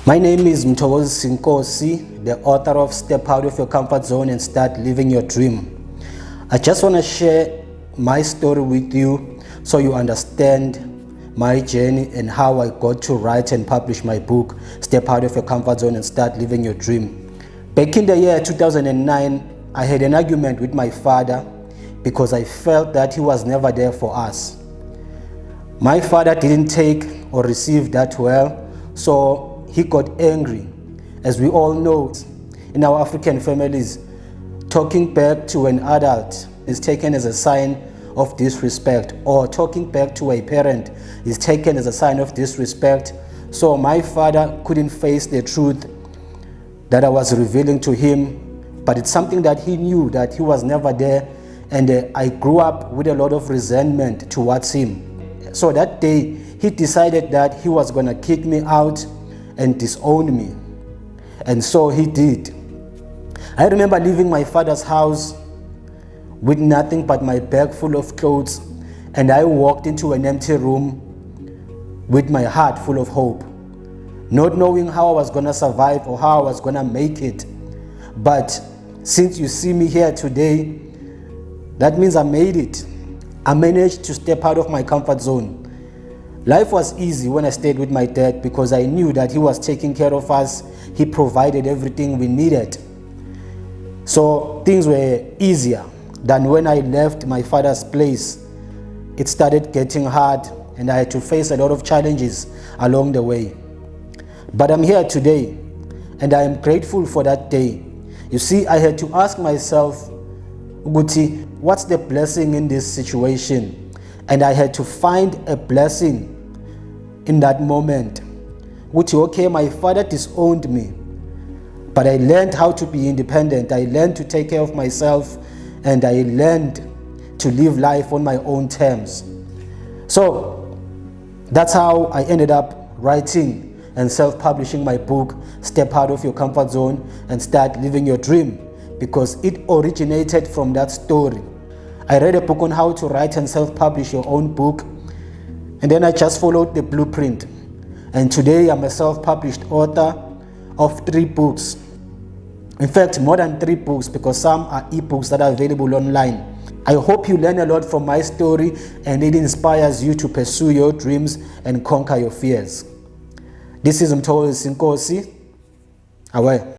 My name is Mthokozisi Nkosi, the author of Step Out of Your Comfort Zone and Start Living Your Dream. I just want to share my story with you so you understand my journey and how I got to write and publish my book, Step Out of Your Comfort Zone and Start Living Your Dream. Back in the year 2009, I had an argument with my father because I felt that he was never there for us. My father didn't take or receive that well, so he got angry. As we all know, in our African families, talking back to an adult is taken as a sign of disrespect, or talking back to a parent is taken as a sign of disrespect. So my father couldn't face the truth that I was revealing to him, but it's something that he knew, that he was never there, and I grew up with a lot of resentment towards him. So that day, he decided that he was gonna kick me out and disown me. And so he did. I remember leaving my father's house with nothing but my bag full of clothes, and I walked into an empty room with my heart full of hope, not knowing how I was gonna survive or how I was gonna make it. But since you see me here today, that means I made it. I managed to step out of my comfort zone. Life was easy when I stayed with my dad because I knew that he was taking care of us. He provided everything we needed. So things were easier than when I left my father's place. It started getting hard and I had to face a lot of challenges along the way. But I'm here today and I am grateful for that day. You see, I had to ask myself, Uguti, what's the blessing in this situation? And I had to find a blessing in that moment. Which, okay, my father disowned me, but I learned how to be independent. I learned to take care of myself, and I learned to live life on my own terms. So that's how I ended up writing and self-publishing my book, Step Out of Your Comfort Zone and Start Living Your Dream, because it originated from that story. I read a book on how to write and self-publish your own book, and then I just followed the blueprint. And today I'm a self-published author of 3 books. In fact, more than 3 books, because some are ebooks that are available online. I hope you learn a lot from my story and it inspires you to pursue your dreams and conquer your fears. This is Mthokozisi Nkosi. Away.